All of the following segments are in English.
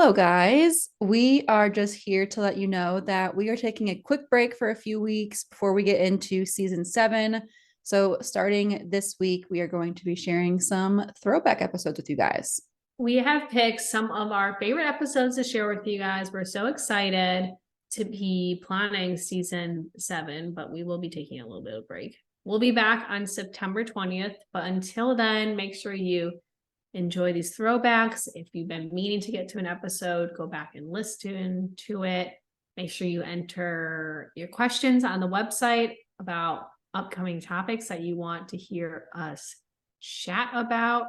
Hello, guys. We are just here to let you know that we are taking a quick break for a few weeks before we get into season 7. So, starting this week, we are going to be sharing some throwback episodes with you guys. We have picked some of our favorite episodes to share with you guys. We're so excited to be planning season 7, but we will be taking a little bit of a break. We'll be back on September 20th, but until then, make sure you enjoy these throwbacks. If you've been meaning to get to an episode, go back and listen to it. Make sure you enter your questions on the website about upcoming topics that you want to hear us chat about,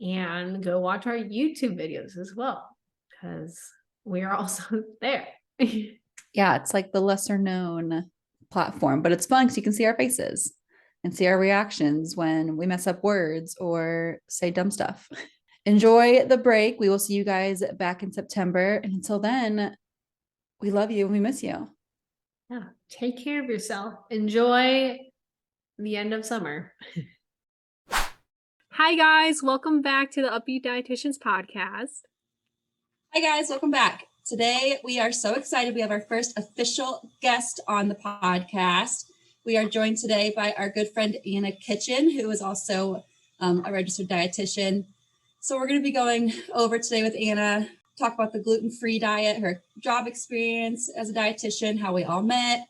and go watch our YouTube videos as well, because we are also there. Yeah, it's like the lesser known platform, but it's fun because you can see our faces and see our reactions when we mess up words or say dumb stuff. Enjoy the break. We will see you guys back in September. And until then, we love you and we miss you. Yeah, take care of yourself. Enjoy the end of summer. Hi, guys. Welcome back to the Up-Beet Dietitians podcast. Hi, guys. Welcome back. Today, we are so excited. We have our first official guest on the podcast. We are joined today by our good friend, Anna Kitchen, who is also a registered dietitian. So we're going to be going over today with Anna, talk about the gluten-free diet, her job experience as a dietitian, how we all met,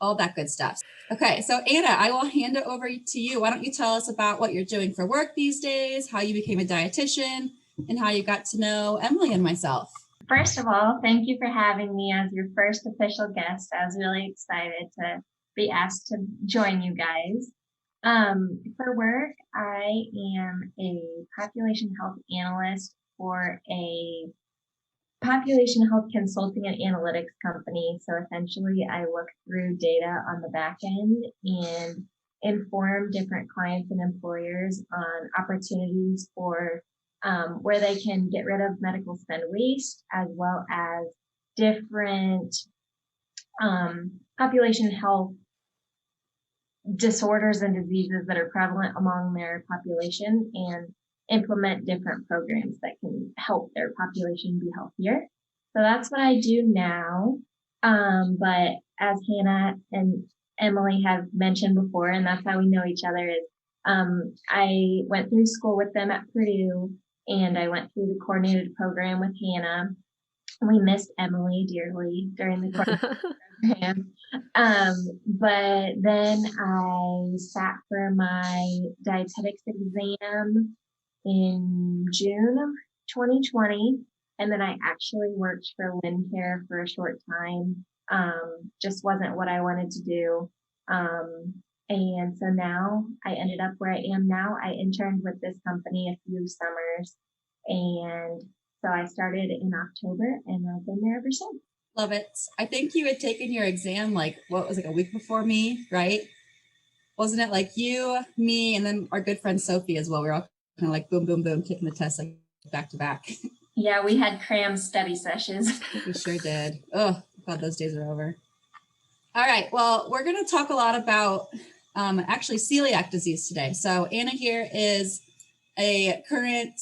all that good stuff. Okay, so Anna, I will hand it over to you. Why don't you tell us about what you're doing for work these days, how you became a dietitian, and how you got to know Emily and myself. First of all, thank you for having me as your first official guest. I was really excited to be asked to join you guys. For work, I am a population health analyst for a population health consulting and analytics company. So essentially, I look through data on the back end and inform different clients and employers on opportunities for where they can get rid of medical spend waste, as well as different population health disorders and diseases that are prevalent among their population, and implement different programs that can help their population be healthier. So that's what I do now. But as Hannah and Emily have mentioned before, and that's how we know each other, is I went through school with them at Purdue, and I went through the coordinated program with Hannah. We missed Emily dearly during the program. But then I sat for my dietetics exam in June of 2020. And then I actually worked for Lincare for a short time. Just wasn't what I wanted to do. And so now I ended up where I am now. I interned with this company a few summers, and so I started in October, and I've been there ever since. Love it. I think you had taken your exam like a week before me, right? Wasn't it like you, me, and then our good friend Sophie as well? We were all kind of like boom, boom, boom, taking the test like back to back. Yeah, we had cram study sessions. We sure did. Oh, God, those days are over. All right. Well, we're going to talk a lot about actually celiac disease today. So Anna here is a current,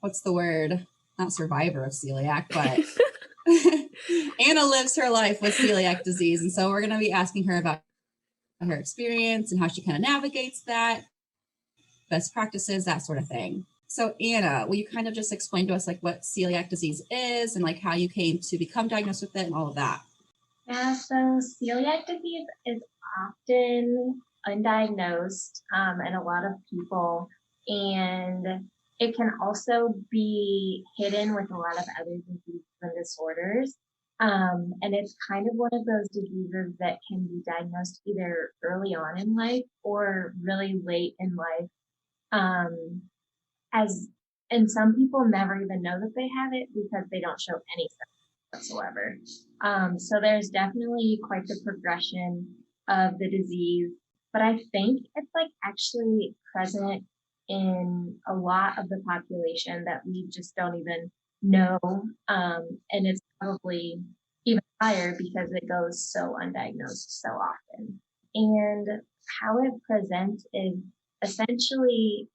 what's the word? Not survivor of celiac, but Anna lives her life with celiac disease. And so we're going to be asking her about her experience and how she kind of navigates that, best practices, that sort of thing. So Anna, will you kind of just explain to us like what celiac disease is and like how you came to become diagnosed with it and all of that? Yeah, so celiac disease is often undiagnosed in a lot of people, and it can also be hidden with a lot of other diseases and disorders. And it's kind of one of those diseases that can be diagnosed either early on in life or really late in life. And some people never even know that they have it because they don't show any symptoms whatsoever. So there's definitely quite the progression of the disease, but I think it's like actually present in a lot of the population that we just don't even know. And it's probably even higher because it goes so undiagnosed so often. And how it presents is essentially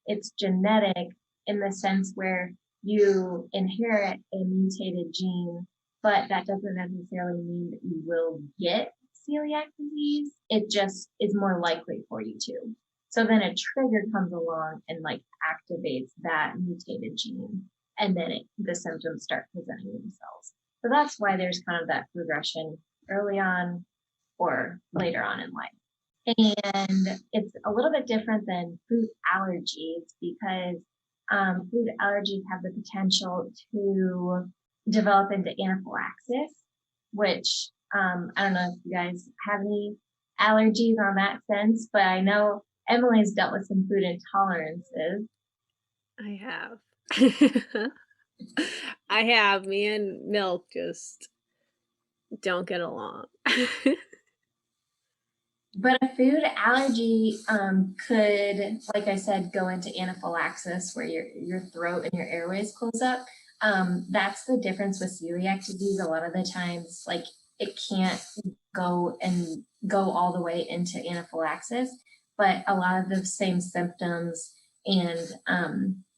it's genetic in the sense where you inherit a mutated gene, but that doesn't necessarily mean that you will get celiac disease. It just is more likely for you to. So then a trigger comes along and like activates that mutated gene, and then the symptoms start presenting themselves. So that's why there's kind of that progression early on or later on in life. And it's a little bit different than food allergies because food allergies have the potential to develop into anaphylaxis, which I don't know if you guys have any allergies on that sense, but I know Emily's dealt with some food intolerances. I have. I have. Me and milk just don't get along. But a food allergy could, like I said, go into anaphylaxis where your throat and your airways close up. That's the difference with celiac disease. A lot of the times, like it can't go all the way into anaphylaxis, but a lot of the same symptoms and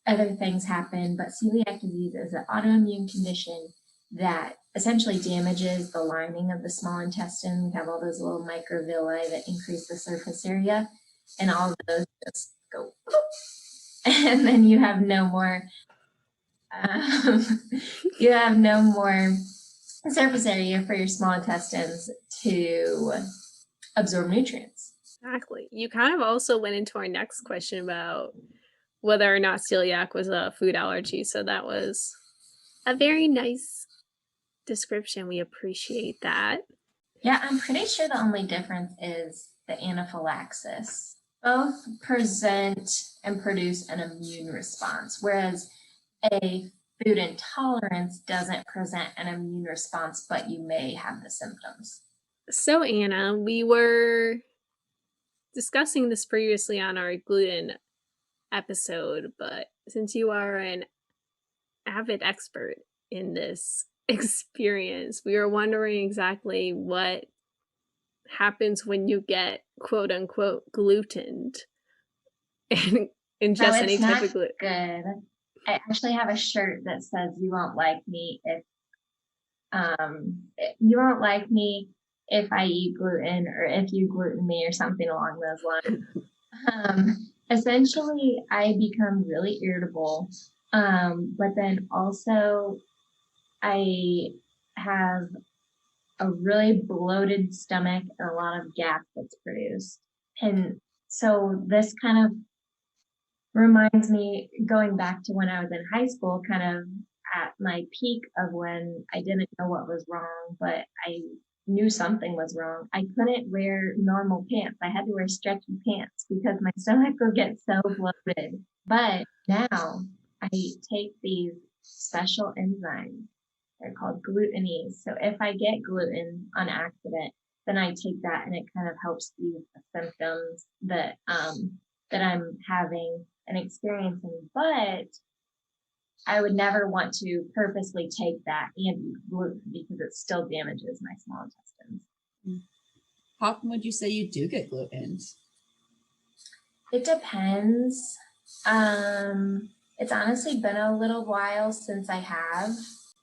other things happen. But celiac disease is an autoimmune condition that essentially damages the lining of the small intestine. We have all those little microvilli that increase the surface area, and all of those just go, and then you have no more. You have no more surface area for your small intestines to absorb nutrients. Exactly. You kind of also went into our next question about whether or not celiac was a food allergy. So that was a very nice description. We appreciate that. Yeah, I'm pretty sure the only difference is the anaphylaxis. Both present and produce an immune response, whereas a food intolerance doesn't present an immune response, but you may have the symptoms. So Anna, we were discussing this previously on our gluten episode, but since you are an avid expert in this experience, we were wondering exactly what happens when you get quote unquote glutened and ingest any type of gluten. Good. I actually have a shirt that says you won't like me if I eat gluten, or if you gluten me, or something along those lines. Essentially I become really irritable. But then also I have a really bloated stomach and a lot of gas that's produced. And so this kind of reminds me, going back to when I was in high school, kind of at my peak of when I didn't know what was wrong, but I knew something was wrong. I couldn't wear normal pants. I had to wear stretchy pants because my stomach would get so bloated. But now I take these special enzymes. They're called glutenase. So if I get gluten on accident, then I take that and it kind of helps ease the symptoms that I'm having and experiencing. But I would never want to purposely take that and eat gluten because it still damages my small intestines. How often would you say you do get gluten? It depends. It's honestly been a little while since I have.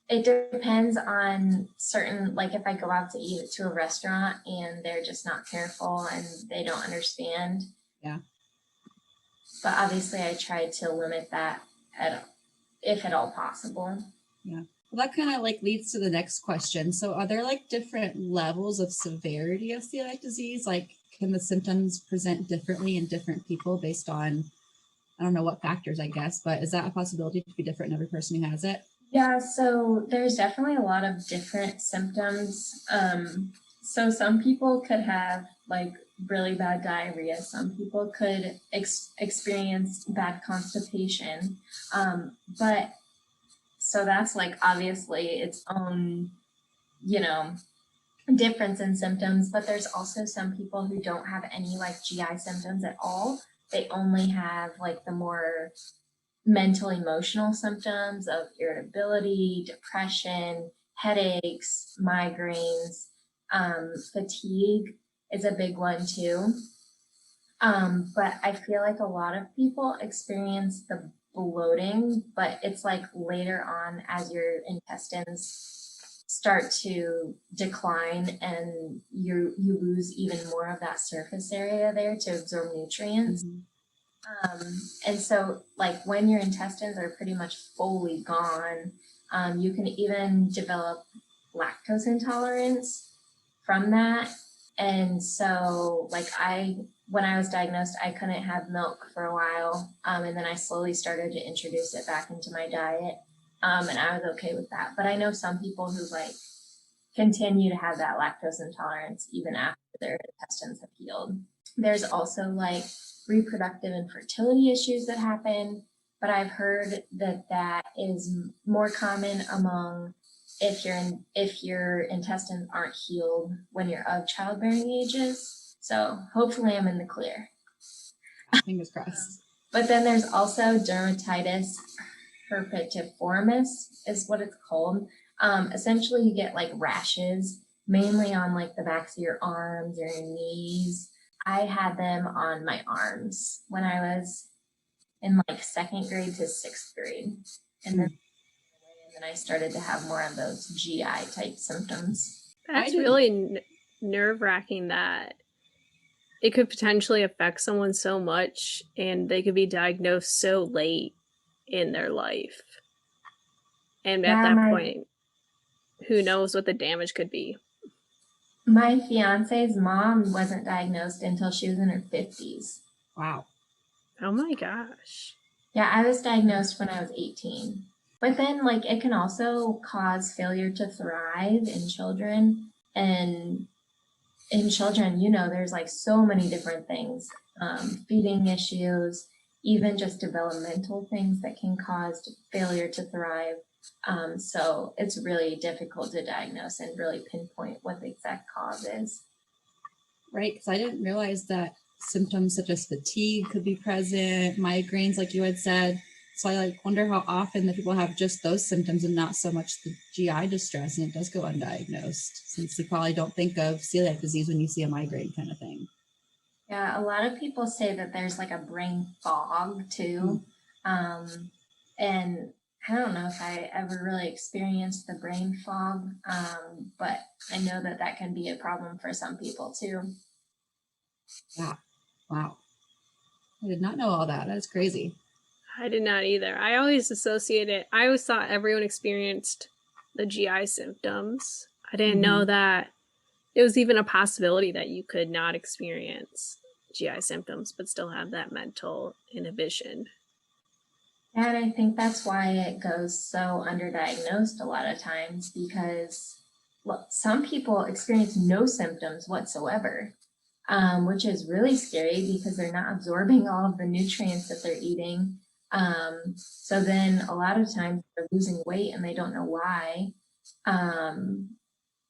It depends on certain, like if I go out to eat to a restaurant and they're just not careful and they don't understand. Yeah. But obviously I try to limit that if at all possible. Yeah. Well, that kind of like leads to the next question. So are there like different levels of severity of celiac disease? Like can the symptoms present differently in different people based on, I don't know what factors, I guess, but is that a possibility to be different in every person who has it? Yeah, so there's definitely a lot of different symptoms. So some people could have like really bad diarrhea. Some people could experience bad constipation. But so that's like obviously its own, difference in symptoms. But there's also some people who don't have any like GI symptoms at all. They only have like the more mental emotional symptoms of irritability, depression, headaches, migraines, fatigue is a big one too. But I feel like a lot of people experience the bloating, but it's like later on as your intestines start to decline and you lose even more of that surface area there to absorb nutrients. And so like when your intestines are pretty much fully gone, you can even develop lactose intolerance from that. And so like when I was diagnosed, I couldn't have milk for a while. And then I slowly started to introduce it back into my diet. And I was okay with that. But I know some people who like continue to have that lactose intolerance even after their intestines have healed. There's also like reproductive and fertility issues that happen, but I've heard that that is more common among if your intestines aren't healed when you're of childbearing ages. So hopefully I'm in the clear. Fingers crossed. But then there's also dermatitis herpetiformis is what it's called. Essentially you get like rashes, mainly on like the backs of your arms or your knees. I had them on my arms when I was in like 2nd grade to 6th grade. And then I started to have more of those GI type symptoms. That's really nerve-wracking that it could potentially affect someone so much and they could be diagnosed so late in their life. And at that point, who knows what the damage could be. My fiance's mom wasn't diagnosed until she was in her 50s. Wow. Oh my gosh. Yeah, I was diagnosed when I was 18. But then, like, it can also cause failure to thrive in children. And in children, you know, there's like so many different things, feeding issues, even just developmental things that can cause failure to thrive. So it's really difficult to diagnose and really pinpoint what the exact cause is. Right, because I didn't realize that symptoms such as fatigue could be present, migraines, like you had said. So I like wonder how often the people have just those symptoms and not so much the GI distress, and it does go undiagnosed, since you probably don't think of celiac disease when you see a migraine kind of thing. Yeah, a lot of people say that there's like a brain fog too. And I don't know if I ever really experienced the brain fog, but I know that that can be a problem for some people too. Yeah. Wow. I did not know all that. That's crazy. I did not either. I always thought everyone experienced the GI symptoms. I didn't know that it was even a possibility that you could not experience GI symptoms, but still have that mental inhibition. And I think that's why it goes so underdiagnosed a lot of times, because some people experience no symptoms whatsoever, which is really scary because they're not absorbing all of the nutrients that they're eating. So then a lot of times they're losing weight and they don't know why. And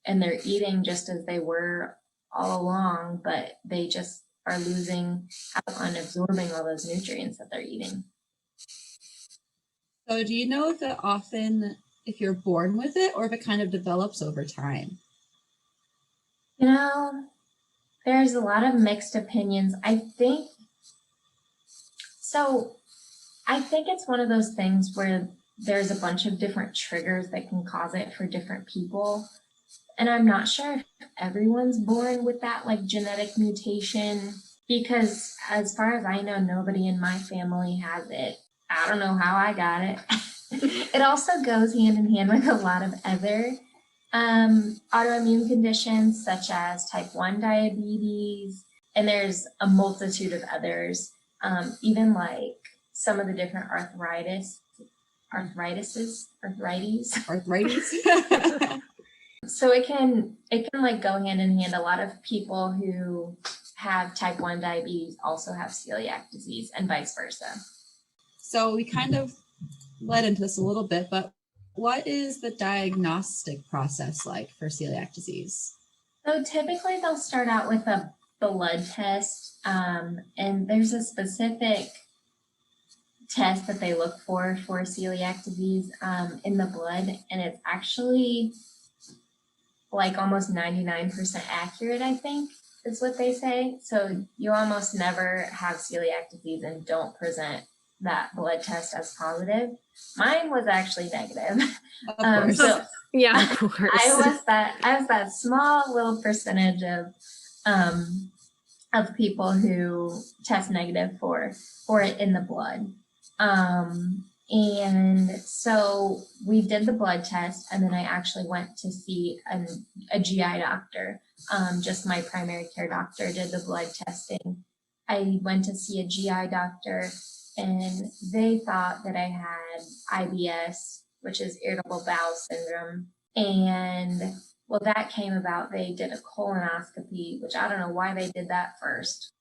they're eating just as they were all along, but they just are losing out on absorbing all those nutrients that they're eating. So do you know if you're born with it or if it kind of develops over time? You know, there's a lot of mixed opinions. I think it's one of those things where there's a bunch of different triggers that can cause it for different people. And I'm not sure if everyone's born with that like genetic mutation, because as far as I know, nobody in my family has it. I don't know how I got it. It also goes hand in hand with a lot of other autoimmune conditions, such as type 1 diabetes, and there's a multitude of others, even like some of the different arthritis. So it can like go hand in hand. A lot of people who have type 1 diabetes also have celiac disease and vice versa. So we kind of led into this a little bit, but what is the diagnostic process like for celiac disease? So typically they'll start out with a blood test, and there's a specific test that they look for celiac disease in the blood, and it's actually like almost 99% accurate, I think is what they say. So you almost never have celiac disease and don't present that blood test as positive. Mine was actually negative. Of course. So Yeah, of course. I was that small little percentage of people who test negative for it in the blood. And so we did the blood test, and then I actually went to see a GI doctor. Just my primary care doctor did the blood testing. I went to see a GI doctor, and they thought that I had IBS, which is irritable bowel syndrome. And well, that came about. They did a colonoscopy, which I don't know why they did that first.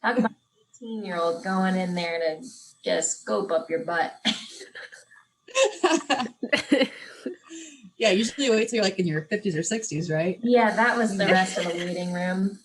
Talk about an 18-year-old going in there to just scope up your butt. Yeah, usually wait till you're like in your 50s or 60s, right? Yeah, that was the rest of the waiting room.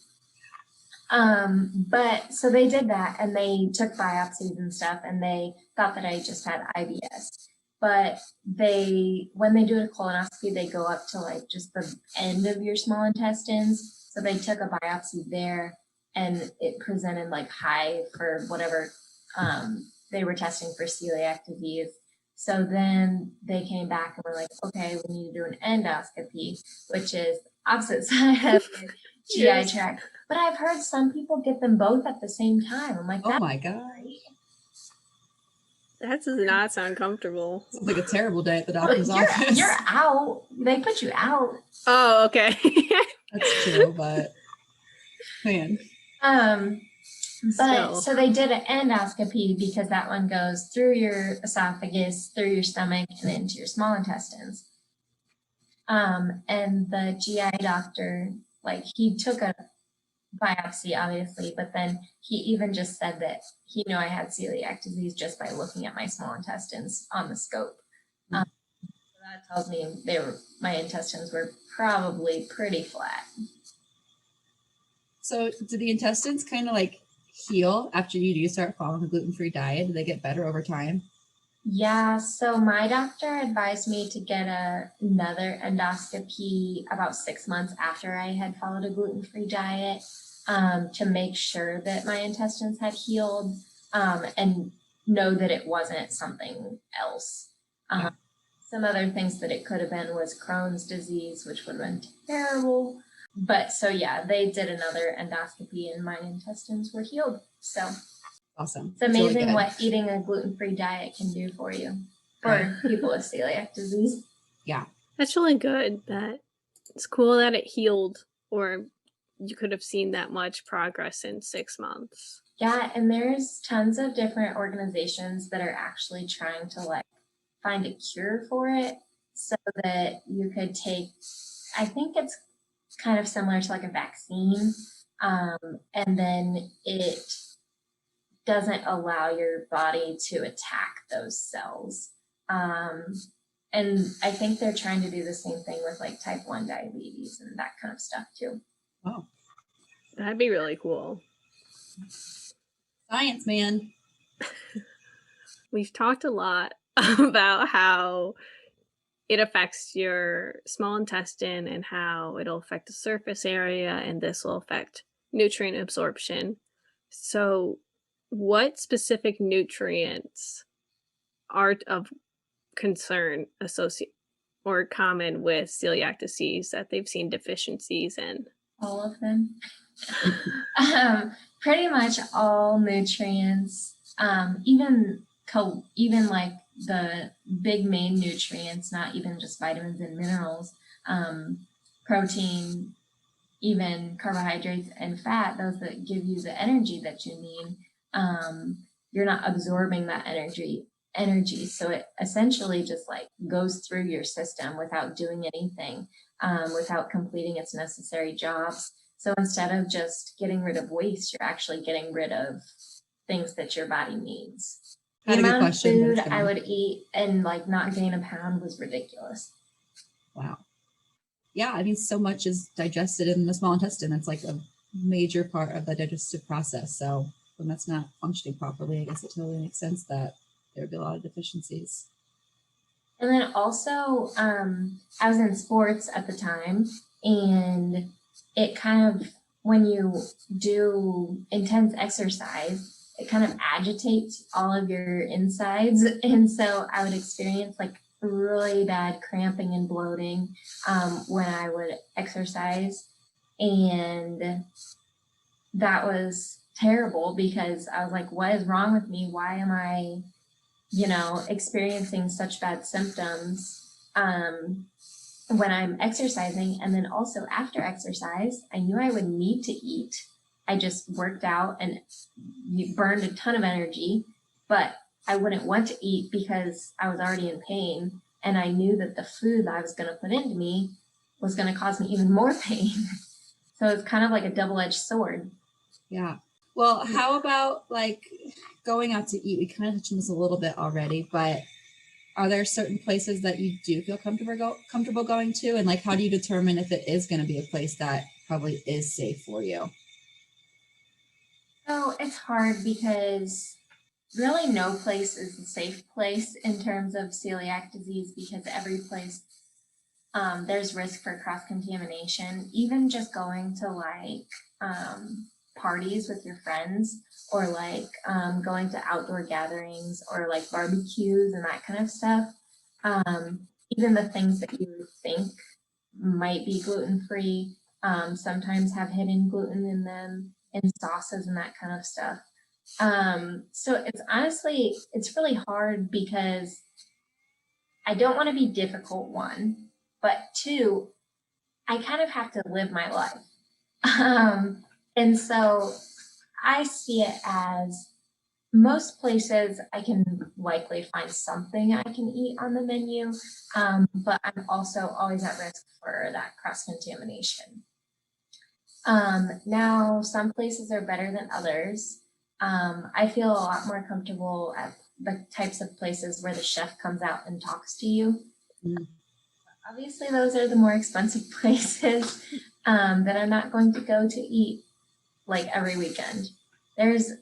But so they did that, and they took biopsies and stuff, and they thought that I just had IBS. But when they do a colonoscopy, they go up to like just the end of your small intestines. So they took a biopsy there, and it presented like high for whatever they were testing for celiac disease. So then they came back and were like, okay, we need to do an endoscopy, which is opposite side of the GI tract. But I've heard some people get them both at the same time. I'm like, Oh my God. That does not sound comfortable. Sounds like a terrible day at the doctor's Well, office. you're out. They put you out. Oh, okay. That's true, but man. But so they did an endoscopy because that one goes through your esophagus, through your stomach, and into your small intestines. And the GI doctor, like, he took a biopsy, obviously, but then he even just said that he knew I had celiac disease just by looking at my small intestines on the scope. So that tells me my intestines were probably pretty flat. So do the intestines kind of like heal after you do start following a gluten-free diet? Do they get better over time? Yeah, so my doctor advised me to get another endoscopy about 6 months after I had followed a gluten-free diet, to make sure that my intestines had healed, and know that it wasn't something else. Some other things that it could have been was Crohn's disease, which would have been terrible. But so yeah, they did another endoscopy and my intestines were healed. So Awesome. it's amazing really what eating a gluten-free diet can do for you, for people with celiac disease. Yeah. That's really good. It's cool that it healed, or you could have seen that much progress in 6 months. Yeah, and there's tons of different organizations that are actually trying to like find a cure for it so that you could take, I think it's kind of similar to like a vaccine, and then it doesn't allow your body to attack those cells. And I think they're trying to do the same thing with like type 1 diabetes and that kind of stuff too. Wow. That'd be really cool. Science, man. We've talked a lot about how it affects your small intestine and how it'll affect the surface area, and this will affect nutrient absorption. So what specific nutrients are of concern associated or common with celiac disease that they've seen deficiencies in? All of them. Pretty much all nutrients, even like the big main nutrients, not even just vitamins and minerals, protein, even carbohydrates and fat, those that give you the energy that you need. You're not absorbing that energy. So it essentially just like goes through your system without doing anything, without completing its necessary jobs. So instead of just getting rid of waste, you're actually getting rid of things that your body needs. The amount of food I would eat and like not gain a pound was ridiculous. Wow. Yeah, I mean, so much is digested in the small intestine. That's like a major part of the digestive process. So when that's not functioning properly, I guess it totally makes sense that there would be a lot of deficiencies. And then also, I was in sports at the time, and it kind of, when you do intense exercise, it kind of agitates all of your insides. And so I would experience like really bad cramping and bloating when I would exercise. And that was terrible because I was like, what is wrong with me? Why am I, experiencing such bad symptoms when I'm exercising? And then also after exercise, I knew I would need to eat. I just worked out and burned a ton of energy, but I wouldn't want to eat because I was already in pain. And I knew that the food that I was going to put into me was going to cause me even more pain. So it's kind of like a double-edged sword. Yeah. Well, how about like going out to eat? We kind of touched on this a little bit already, but are there certain places that you do feel comfortable going to? And like, how do you determine if it is going to be a place that probably is safe for you? So it's hard because really no place is a safe place in terms of celiac disease, because every place there's risk for cross-contamination. Even just going to like parties with your friends, or like going to outdoor gatherings or like barbecues and that kind of stuff. Even the things that you would think might be gluten-free sometimes have hidden gluten in them, and sauces and that kind of stuff. So it's really hard because I don't want to be difficult, one, but two, I kind of have to live my life. And so I see it as most places I can likely find something I can eat on the menu, but I'm also always at risk for that cross-contamination. Now, some places are better than others. I feel a lot more comfortable at the types of places where the chef comes out and talks to you. Mm. Obviously, those are the more expensive places that I'm not going to go to eat like every weekend. There's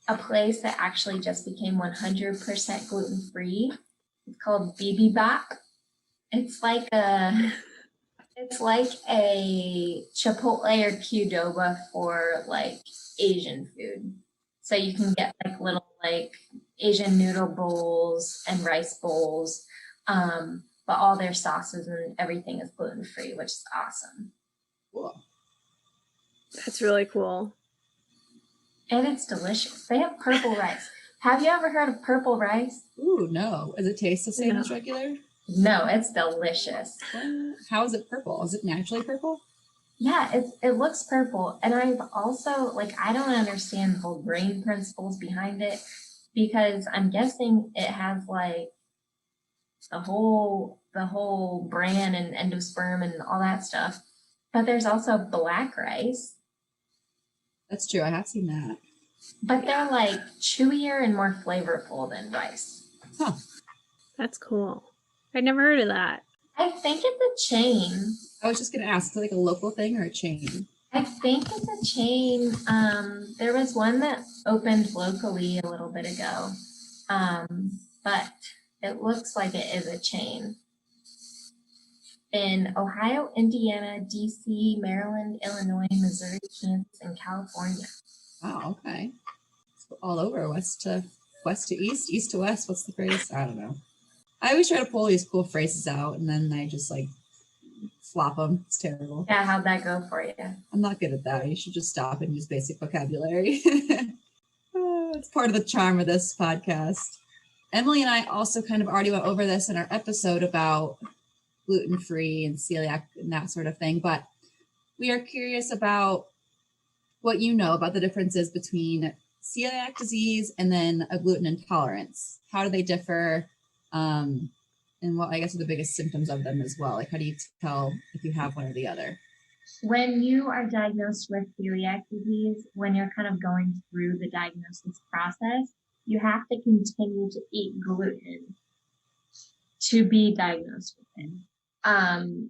a place that actually just became 100% gluten-free. It's called Bibimbap. It's like a Chipotle or Qdoba for like Asian food. So you can get like little like Asian noodle bowls and rice bowls, but all their sauces and everything is gluten-free, which is awesome. Cool. That's really cool. And it's delicious. They have purple rice. Have you ever heard of purple rice? Ooh, no. Does it taste the same as regular? No, it's delicious. How is it purple? Is it naturally purple? Yeah, it looks purple. And I've also, I don't understand the whole grain principles behind it, because I'm guessing it has like the whole bran and endosperm and all that stuff. But there's also black rice. That's true. I have seen that. But they're like chewier and more flavorful than rice. Huh. That's cool. I'd never heard of that. I think it's a chain. I was just going to ask, is it like a local thing or a chain? I think it's a chain. There was one that opened locally a little bit ago, but it looks like it is a chain. In Ohio, Indiana, DC, Maryland, Illinois, Missouri, Kansas, and California. Oh, okay. So all over, west to east, east to west. What's the phrase? I don't know. I always try to pull these cool phrases out, and then I just like flop them. It's terrible. Yeah, how'd that go for you? I'm not good at that. You should just stop and use basic vocabulary. It's part of the charm of this podcast. Emily and I also kind of already went over this in our episode about gluten-free and celiac and that sort of thing, but we are curious about what you know about the differences between celiac disease and then a gluten intolerance. How do they differ? And what I guess are the biggest symptoms of them as well? Like, how do you tell if you have one or the other? When you are diagnosed with celiac disease, when you're kind of going through the diagnosis process, you have to continue to eat gluten to be diagnosed with it.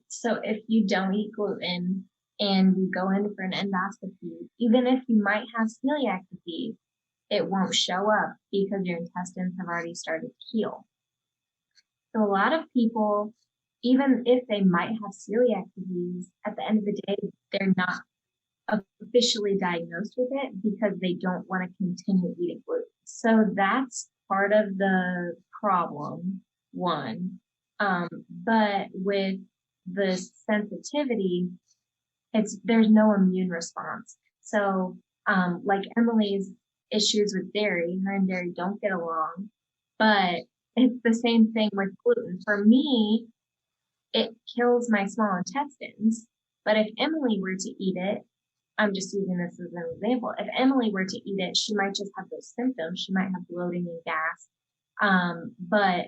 So if you don't eat gluten and you go in for an endoscopy, even if you might have celiac disease, it won't show up because your intestines have already started to heal. So a lot of people, even if they might have celiac disease, at the end of the day, they're not officially diagnosed with it because they don't want to continue eating gluten. So that's part of the problem, one. But with the sensitivity, there's no immune response. So like Emily's issues with dairy, her and dairy don't get along, but it's the same thing with gluten. For me, it kills my small intestines. But if Emily were to eat it, I'm just using this as an example. If Emily were to eat it, she might just have those symptoms. She might have bloating and gas, but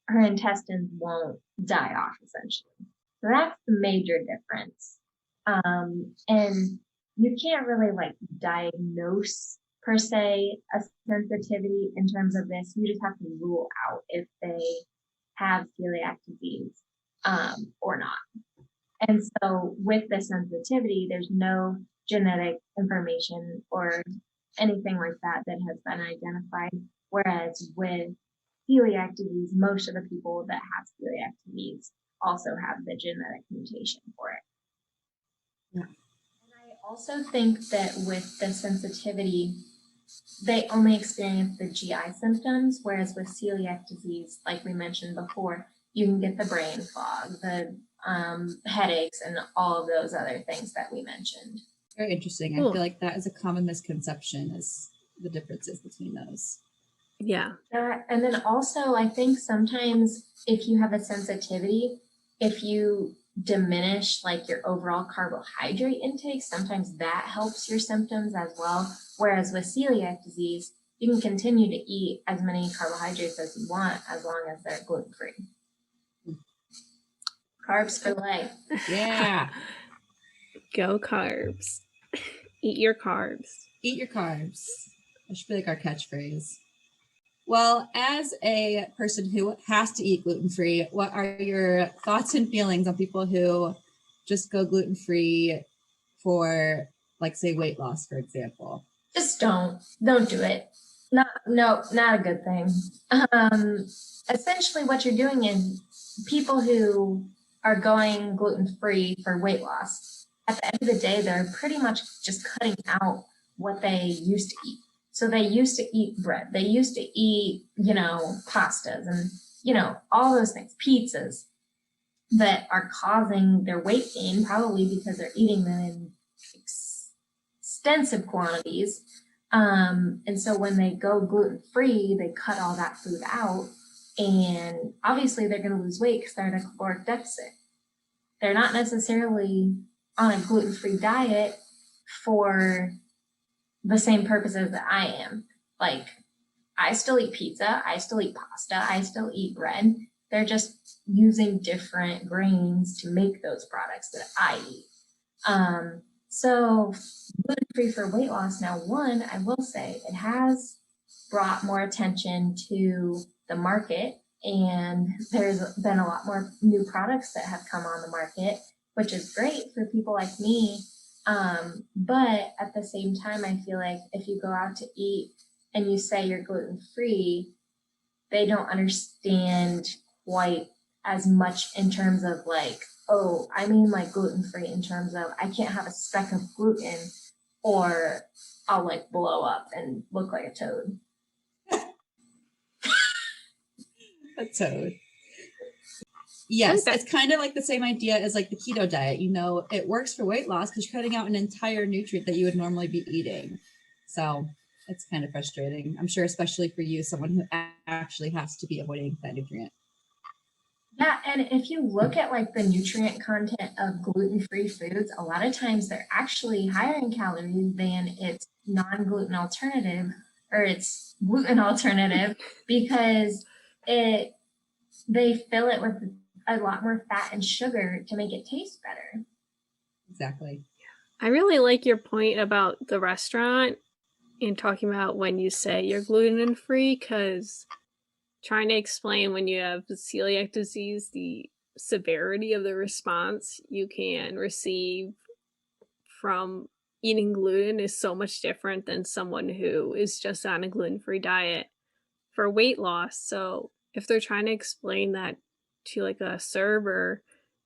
her intestines won't die off, essentially. So that's the major difference. And you can't really like diagnose per se a sensitivity in terms of this. You just have to rule out if they have celiac disease or not. And so with the sensitivity, there's no genetic information or anything like that that has been identified. Whereas with celiac disease, most of the people that have celiac disease also have the genetic mutation for it. Yeah. And I also think that with the sensitivity, they only experience the GI symptoms, whereas with celiac disease, like we mentioned before, you can get the brain fog, the headaches, and all of those other things that we mentioned. Very interesting. Cool. I feel like that is a common misconception, is the differences between those. Yeah. And then also, I think sometimes if you have a sensitivity, if you diminish like your overall carbohydrate intake, sometimes that helps your symptoms as well. Whereas with celiac disease, you can continue to eat as many carbohydrates as you want as long as they're gluten-free. Carbs for life. Yeah. Go carbs. Eat your carbs. Eat your carbs. That should be like our catchphrase. Well, as a person who has to eat gluten-free, what are your thoughts and feelings on people who just go gluten-free for, like, say, weight loss, for example? Just don't do it. Not a good thing. Essentially what you're doing is people who are going gluten-free for weight loss, at the end of the day, they're pretty much just cutting out what they used to eat. So they used to eat bread. They used to eat, pastas and, all those things, pizzas that are causing their weight gain, probably because they're eating them in extensive quantities. And so when they go gluten-free, they cut all that food out, and obviously they're going to lose weight because they're in a caloric deficit. They're not necessarily on a gluten-free diet for the same purposes that I am. Like, I still eat pizza, I still eat pasta, I still eat bread. They're just using different grains to make those products that I eat. So gluten-free for weight loss. Now, one, I will say it has brought more attention to the market, and there's been a lot more new products that have come on the market, which is great for people like me. But at the same time, I feel like if you go out to eat and you say you're gluten-free, they don't understand quite as much in terms of like, oh, I mean like gluten-free in terms of I can't have a speck of gluten or I'll like blow up and look like a toad. A toad. Yes, it's kind of like the same idea as like the keto diet. It works for weight loss because you're cutting out an entire nutrient that you would normally be eating. So it's kind of frustrating. I'm sure, especially for you, someone who actually has to be avoiding that nutrient. Yeah, and if you look at like the nutrient content of gluten-free foods, a lot of times they're actually higher in calories than its non-gluten alternative or its gluten alternative because they fill it with a lot more fat and sugar to make it taste better. Exactly. I really like your point about the restaurant and talking about when you say you're gluten-free, because trying to explain when you have celiac disease, the severity of the response you can receive from eating gluten is so much different than someone who is just on a gluten-free diet for weight loss. So if they're trying to explain that to like a server,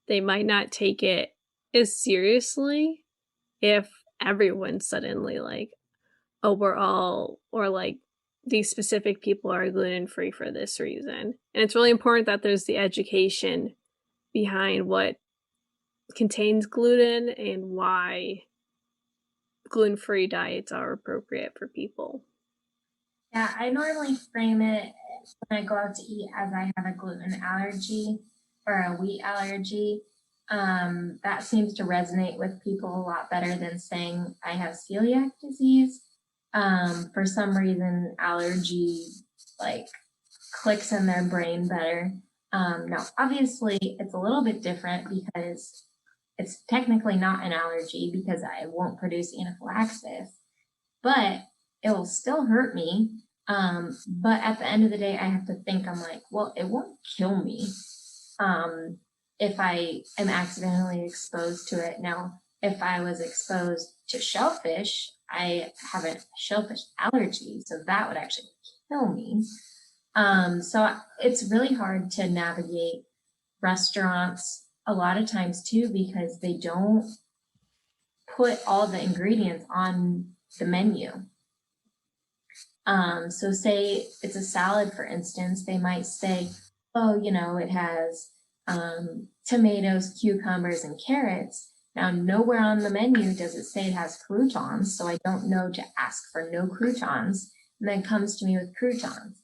they might not take it as seriously if everyone suddenly like, oh, we're all, or like these specific people are gluten-free for this reason. And it's really important that there's the education behind what contains gluten and why gluten-free diets are appropriate for people. Yeah, I normally frame it when I go out to eat as I have a gluten allergy or a wheat allergy. That seems to resonate with people a lot better than saying I have celiac disease. For some reason, allergy like clicks in their brain better. Now, obviously, it's a little bit different because it's technically not an allergy because I won't produce anaphylaxis, but it will still hurt me. But at the end of the day, I have to think, I'm like, well, it won't kill me if I am accidentally exposed to it. Now, if I was exposed to shellfish, I have a shellfish allergy, so that would actually kill me. So it's really hard to navigate restaurants a lot of times too, because they don't put all the ingredients on the menu. So say it's a salad, for instance, they might say, oh, it has tomatoes, cucumbers, and carrots. Now, nowhere on the menu does it say it has croutons, so I don't know to ask for no croutons, and then comes to me with croutons.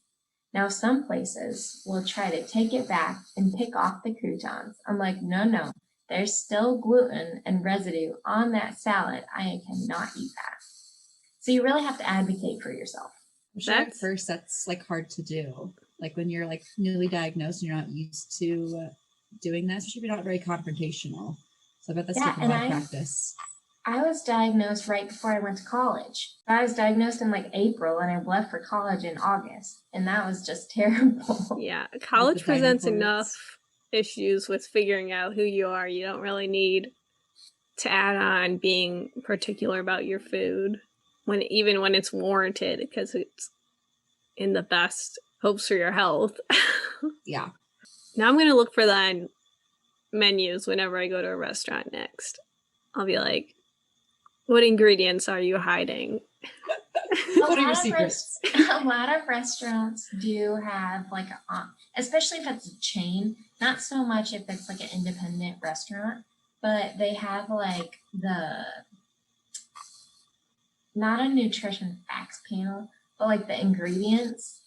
Now, some places will try to take it back and pick off the croutons. I'm like, no, there's still gluten and residue on that salad. I cannot eat that. So you really have to advocate for yourself. I'm sure at first that's like hard to do. Like when you're like newly diagnosed and you're not used to doing that, especially if you're not very confrontational. So I bet that's taking a lot of practice. I was diagnosed right before I went to college. I was diagnosed in like April and I left for college in August. And that was just terrible. Yeah, college presents enough issues with figuring out who you are. You don't really need to add on being particular about your food even when it's warranted, because it's in the best hopes for your health. Yeah. Now I'm going to look for that on menus whenever I go to a restaurant next. I'll be like, what ingredients are you hiding? What are your secrets? A lot of restaurants do have like, especially if it's a chain, not so much if it's like an independent restaurant, but they have like not a nutrition facts panel, but like the ingredients.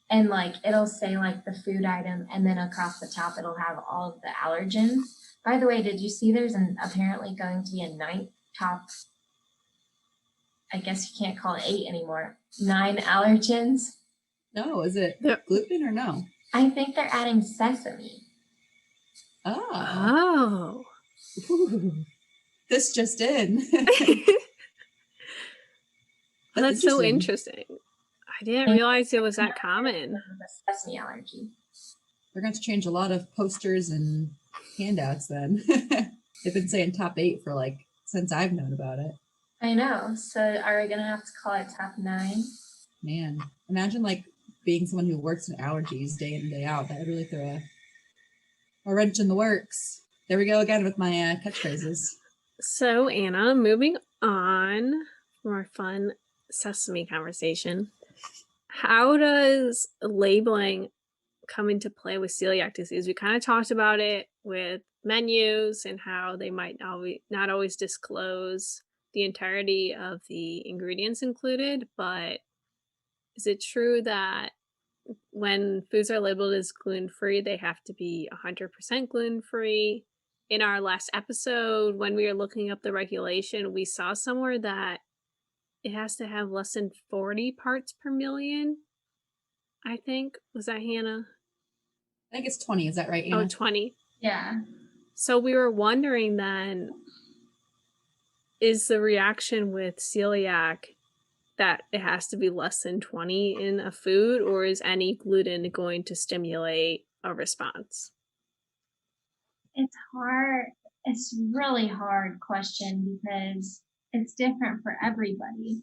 And like, it'll say like the food item, and then across the top, it'll have all of the allergens. By the way, did you see there's apparently going to be a 9th top, I guess you can't call it 8 anymore, 9 allergens? No, is it gluten or no? I think they're adding sesame. Oh. Ooh. This just in. That's so interesting. I didn't realize it was that common. The sesame allergy. They're going to change a lot of posters and handouts then. They've been saying top 8 for like since I've known about it. I know. So are we going to have to call it top 9? Man, imagine like being someone who works in allergies day in and day out. That would really throw a wrench in the works. There we go again with my catchphrases. So Anna, moving on from our fun sesame conversation, how does labeling come into play with celiac disease? We kind of talked about it with menus and how they might not always disclose the entirety of the ingredients included, but is it true that when foods are labeled as gluten-free, they have to be 100% gluten-free? In our last episode, when we were looking up the regulation, we saw somewhere that it has to have less than 40 parts per million, I think. Was that Hannah? I think it's 20. Is that right, Anna? Oh, 20. Yeah. So we were wondering then, is the reaction with celiac that it has to be less than 20 in a food, or is any gluten going to stimulate a response? It's hard. It's really hard question because it's different for everybody.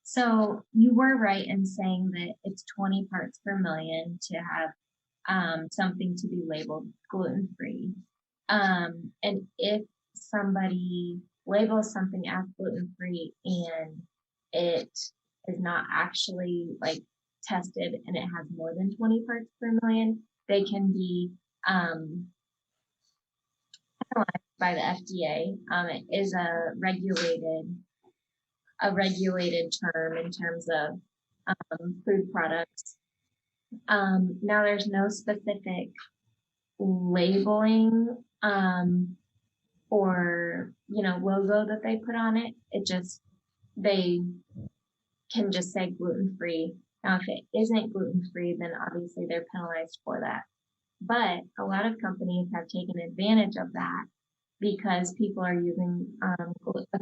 So you were right in saying that it's 20 parts per million to have something to be labeled gluten-free. And if somebody labels something as gluten-free and it is not actually like tested and it has more than 20 parts per million, they can be penalized by the FDA. It is a regulated term in terms of food products. Now there's no specific labeling or logo that they put on it. It just, they can just say gluten-free. Now if it isn't gluten-free, then obviously they're penalized for that. But a lot of companies have taken advantage of that because people are using a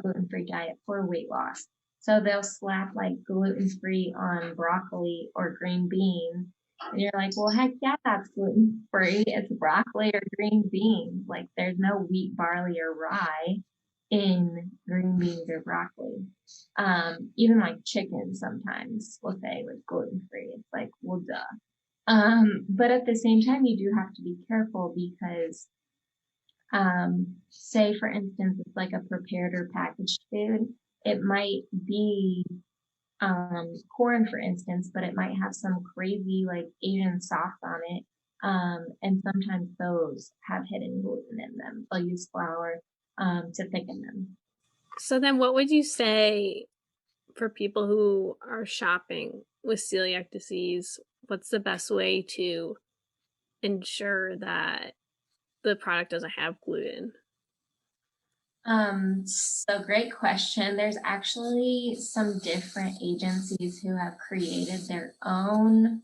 gluten-free diet for weight loss. So they'll slap like gluten-free on broccoli or green beans. And you're like, well, heck yeah, that's gluten-free. It's broccoli or green beans. Like there's no wheat, barley, or rye in green beans or broccoli. Even like chicken sometimes will say like gluten-free. It's like, well, duh. But at the same time, you do have to be careful because say for instance, it's like a prepared or packaged food. It might be corn, for instance, but it might have some crazy like Asian sauce on it. And sometimes those have hidden gluten in them. They'll use flour to thicken them. So then what would you say for people who are shopping with celiac disease? What's the best way to ensure that the product doesn't have gluten? So great question. There's actually some different agencies who have created their own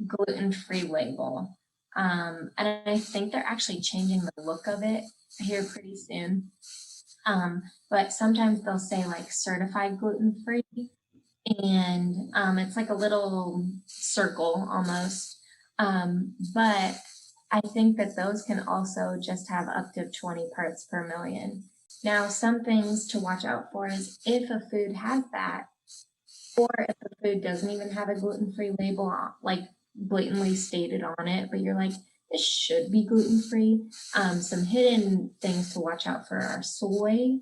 gluten-free label. And I think they're actually changing the look of it here pretty soon. But sometimes they'll say like certified gluten-free, and it's like a little circle almost. But I think that those can also just have up to 20 parts per million. Now, some things to watch out for is if a food has that, or if the food doesn't even have a gluten-free label like blatantly stated on it, but you're like, this should be gluten-free. Some hidden things to watch out for are soy,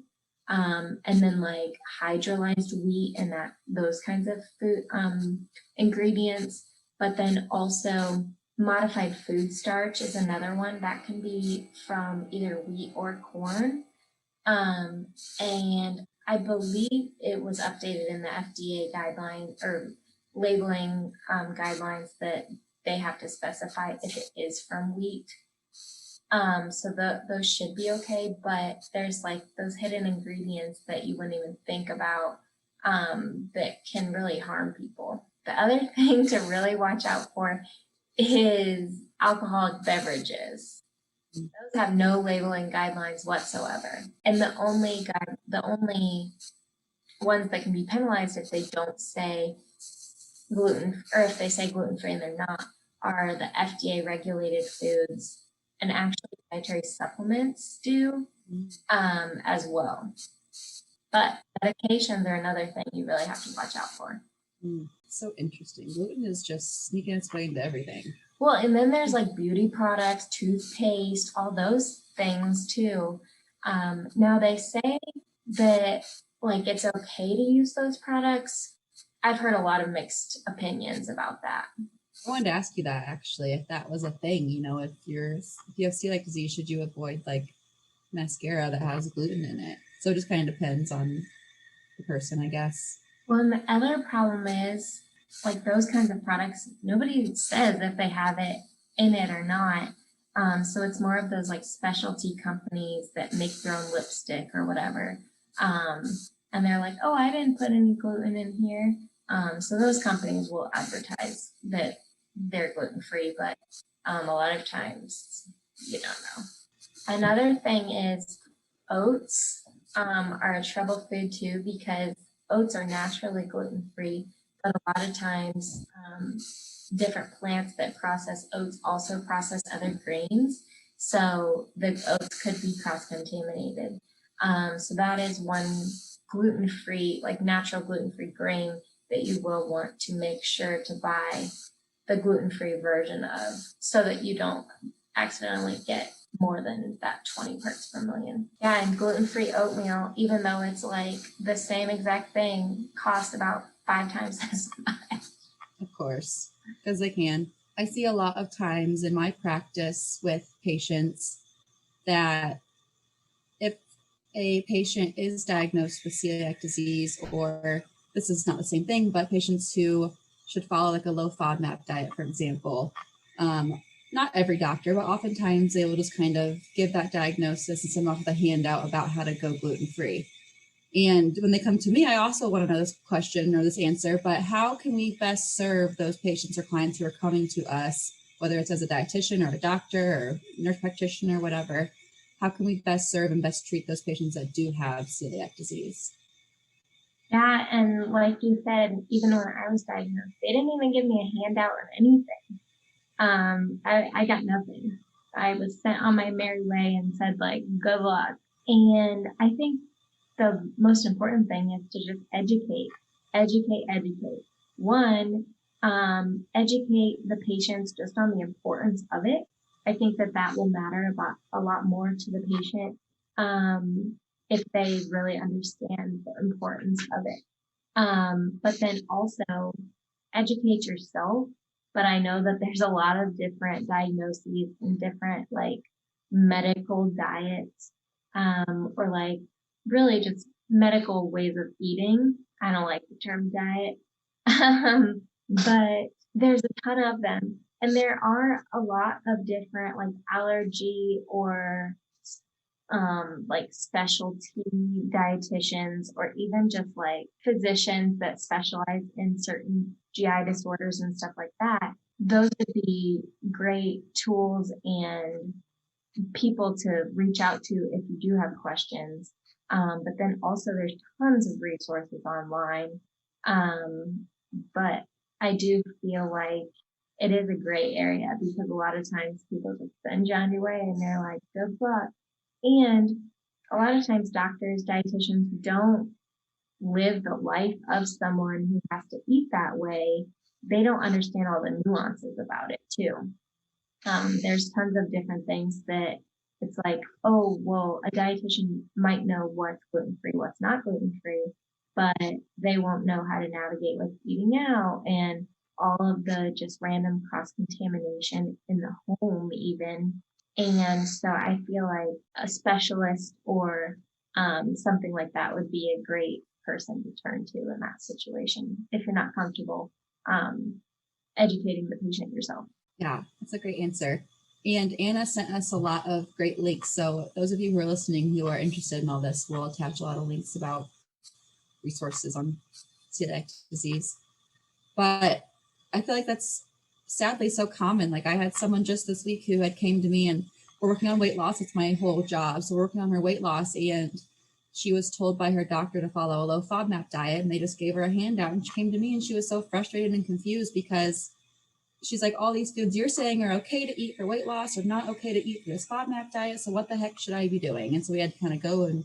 and then like hydrolyzed wheat and those kinds of food ingredients. But then also modified food starch is another one that can be from either wheat or corn. And I believe it was updated in the FDA guidelines or labeling guidelines that they have to specify if it is from wheat. So those should be okay, but there's like those hidden ingredients that you wouldn't even think about that can really harm people. The other thing to really watch out for is alcoholic beverages. Those have no labeling guidelines whatsoever. And the only ones that can be penalized if they don't say gluten, or if they say gluten-free and they're not, are the FDA regulated foods, and actually dietary supplements do as well. But medications are another thing you really have to watch out for. So interesting. Gluten is just sneaking its way into everything. Well, and then there's like beauty products, toothpaste, all those things too. Now they say that like it's okay to use those products. I've heard a lot of mixed opinions about that. I wanted to ask you that actually, if that was a thing, if you have celiac disease, should you avoid like mascara that has gluten in it? So it just kind of depends on the person, I guess. Well, and the other problem is like those kinds of products, nobody says if they have it in it or not. So it's more of those like specialty companies that make their own lipstick or whatever. And they're like, oh, I didn't put any gluten in here. So those companies will advertise that they're gluten-free, but a lot of times you don't know. Another thing is oats are a trouble food too, because oats are naturally gluten-free, but a lot of times different plants that process oats also process other grains. So the oats could be cross-contaminated. So that is one gluten-free, like natural gluten-free grain that you will want to make sure to buy the gluten-free version of, so that you don't accidentally get more than that 20 parts per million. Yeah, and gluten-free oatmeal, even though it's like the same exact thing, costs about 5 times as much. Of course, because they can. I see a lot of times in my practice with patients that if a patient is diagnosed with celiac disease, or this is not the same thing, but patients who should follow like a low FODMAP diet, for example, not every doctor, but oftentimes they will just kind of give that diagnosis and send off with a handout about how to go gluten-free. And when they come to me, I also want to know this question or this answer, but how can we best serve those patients or clients who are coming to us, whether it's as a dietitian or a doctor or nurse practitioner, whatever? How can we best serve and best treat those patients that do have celiac disease? Yeah, and like you said, even when I was diagnosed, they didn't even give me a handout or anything. I got nothing. I was sent on my merry way and said, like, good luck. And I think the most important thing is to just educate. One, educate the patients just on the importance of it. I think that will matter about a lot more to the patient if they really understand the importance of it. But then also educate yourself. But I know that there's a lot of different diagnoses and different like medical diets, or like really just medical ways of eating. I don't like the term diet, but there's a ton of them. And there are a lot of different like allergy or like specialty dietitians, or even just like physicians that specialize in certain GI disorders and stuff like that. Those would be great tools and people to reach out to if you do have questions. But then also there's tons of resources online. But I do feel like it is a gray area because a lot of times people just send you on your way and they're like, good luck. And a lot of times doctors, dietitians don't live the life of someone who has to eat that way. They don't understand all the nuances about it too. There's tons of different things that it's like, oh, well, a dietitian might know what's gluten-free, what's not gluten-free, but they won't know how to navigate like eating out and all of the just random cross-contamination in the home even. And so I feel like a specialist or something like that would be a great person to turn to in that situation if you're not comfortable educating the patient yourself. Yeah, that's a great answer. And Anna sent us a lot of great links. So those of you who are listening who are interested in all this, we'll attach a lot of links about resources on celiac disease. But I feel like that's sadly so common. Like I had someone just this week who had came to me and we're working on weight loss. It's my whole job. So we're working on her weight loss, and she was told by her doctor to follow a low FODMAP diet, and they just gave her a handout, and she came to me and she was so frustrated and confused because she's like, all these foods you're saying are okay to eat for weight loss or not okay to eat for this FODMAP diet. So what the heck should I be doing? And so we had to kind of go and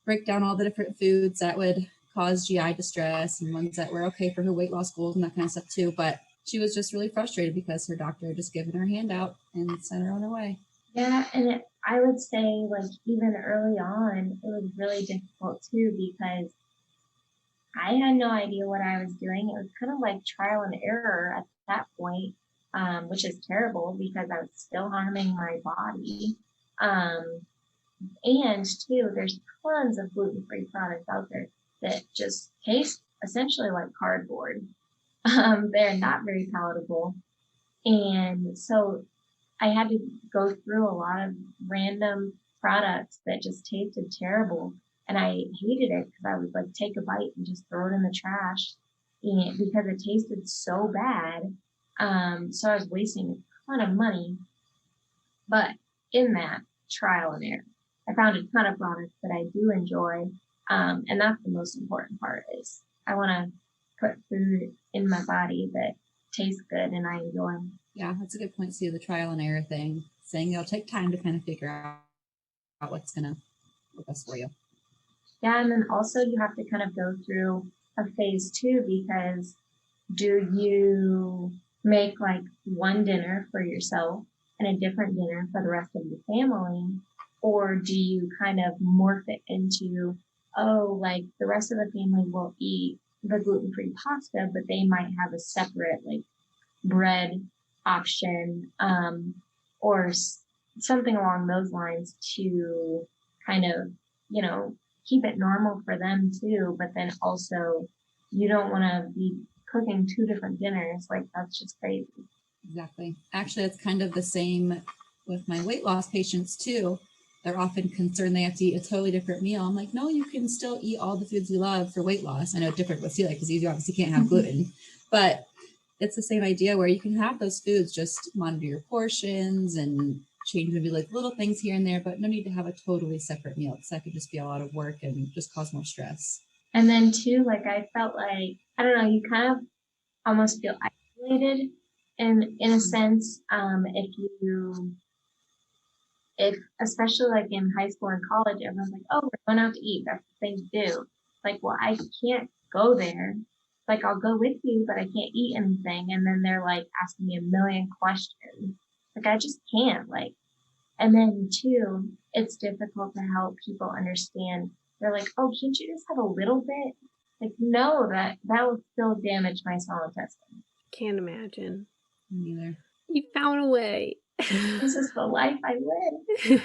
break down all the different foods that would cause GI distress and ones that were okay for her weight loss goals and that kind of stuff too. But she was just really frustrated because her doctor had just given her a handout and sent her on her way. Yeah, and I would say like even early on, it was really difficult too because I had no idea what I was doing. It was kind of like trial and error at that point, which is terrible because I was still harming my body. And too, there's tons of gluten-free products out there that just taste essentially like cardboard. They're not very palatable. And so I had to go through a lot of random products that just tasted terrible. And I hated it because I would like take a bite and just throw it in the trash because it tasted so bad. So I was wasting a ton of money. But in that trial and error, I found a ton of products that I do enjoy. And that's the most important part is I want to put food in my body that tastes good and I enjoy. Yeah, that's a good point too, the trial and error thing, saying it'll take time to kind of figure out what's going to work best for you. Yeah, and then also you have to kind of go through a phase too, because do you make like one dinner for yourself and a different dinner for the rest of the family? Or do you kind of morph it into, oh, like the rest of the family will eat the gluten-free pasta, but they might have a separate like bread option, or something along those lines to kind of, you know, keep it normal for them too, but then also you don't want to be cooking two different dinners. Like that's just crazy. Exactly. Actually, it's kind of the same with my weight loss patients too. They're often concerned they have to eat a totally different meal. I'm like, no, you can still eat all the foods you love for weight loss. I know different with celiac because you obviously can't have gluten, but it's the same idea where you can have those foods, just monitor your portions and change maybe like little things here and there, but no need to have a totally separate meal because that could just be a lot of work and just cause more stress. And then too, like I felt like, I don't know, you kind of almost feel isolated in a sense, if especially like in high school and college, everyone's like, oh, we're going out to eat. That's the thing to do. Like, well, I can't go there. Like, I'll go with you, but I can't eat anything. And then they're like asking me a million questions. Like, I just can't. Like, and then two, it's difficult to help people understand. They're like, oh, can't you just have a little bit? Like, no, that will still damage my small intestine. Can't imagine. Neither. You found a way. This is the life I live.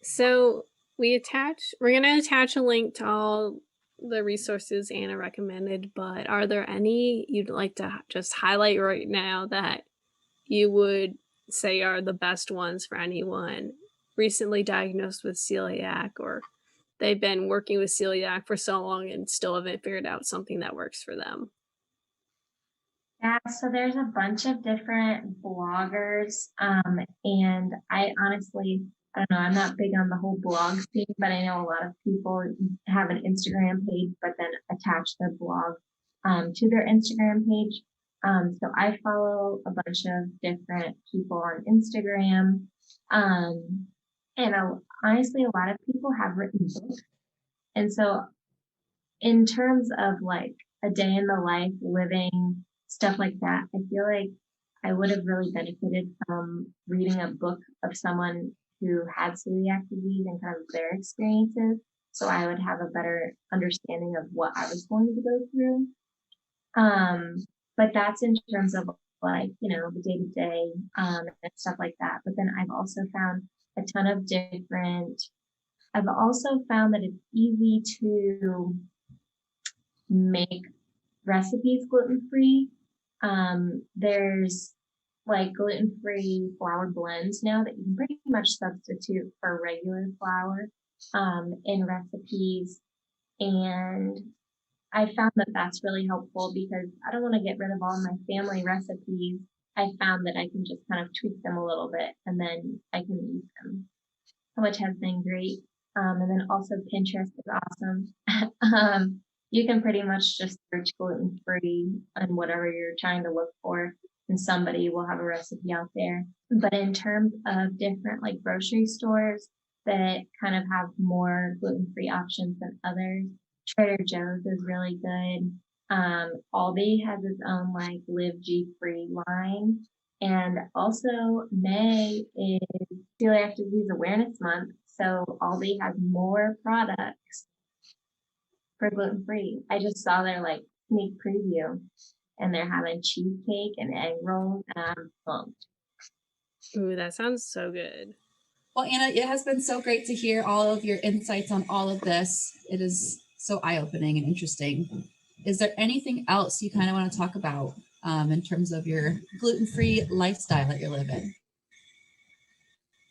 So we're going to attach a link to all the resources Anna recommended, but are there any you'd like to just highlight right now that you would say are the best ones for anyone recently diagnosed with celiac, or they've been working with celiac for so long and still haven't figured out something that works for them? Yeah, so there's a bunch of different bloggers, and I honestly, I don't know, I'm not big on the whole blog thing, but I know a lot of people have an Instagram page, but then attach their blog to their Instagram page. So I follow a bunch of different people on Instagram, and honestly, a lot of people have written books, and so in terms of like a day in the life living stuff like that, I feel like I would have really benefited from reading a book of someone who had celiac disease and kind of their experiences. So I would have a better understanding of what I was going to go through. But that's in terms of like, you know, the day to day, and stuff like that. But then I've also found that it's easy to make recipes gluten-free. There's like gluten-free flour blends now that you can pretty much substitute for regular flour in recipes. And I found that that's really helpful because I don't want to get rid of all my family recipes. I found that I can just kind of tweak them a little bit and then I can use them, which has been great. And then also Pinterest is awesome. You can pretty much just search gluten-free and whatever you're trying to look for, and somebody will have a recipe out there. But in terms of different like grocery stores that kind of have more gluten-free options than others, Trader Joe's is really good. Aldi has its own like Live G-Free line. And also May is Celiac Disease Awareness Month. So Aldi has more products for gluten-free. I just saw their like sneak preview and they're having cheesecake and egg rolls and I'm pumped. Ooh, that sounds so good. Well, Anna, it has been so great to hear all of your insights on all of this. It is so eye-opening and interesting. Is there anything else you kind of want to talk about in terms of your gluten-free lifestyle that you're living?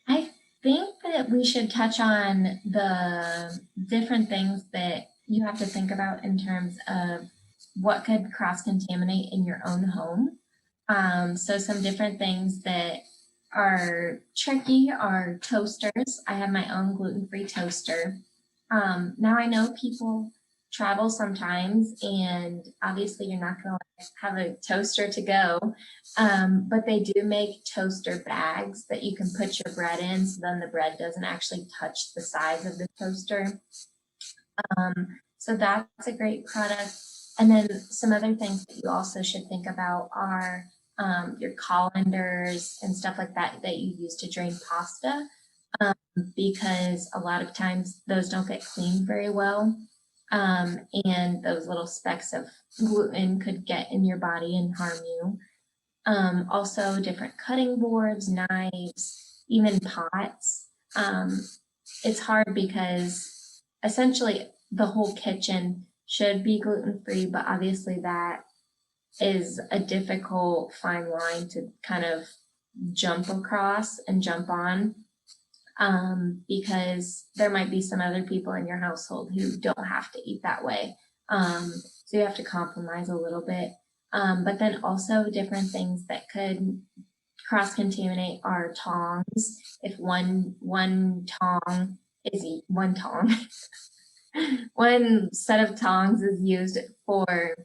I think that we should touch on the different things that you have to think about in terms of what could cross-contaminate in your own home. So some different things that are tricky are toasters. I have my own gluten-free toaster. Now I know people travel sometimes and obviously you're not going to have a toaster to go, but they do make toaster bags that you can put your bread in so then the bread doesn't actually touch the sides of the toaster. So that's a great product. And then some other things that you also should think about are your colanders and stuff like that that you use to drain pasta, because a lot of times those don't get cleaned very well. And those little specks of gluten could get in your body and harm you. Also different cutting boards, knives, even pots. It's hard because essentially the whole kitchen should be gluten-free, but obviously that is a difficult fine line to kind of jump across and jump on, because there might be some other people in your household who don't have to eat that way. So you have to compromise a little bit. But then also different things that could cross-contaminate are tongs. If one set of tongs is used for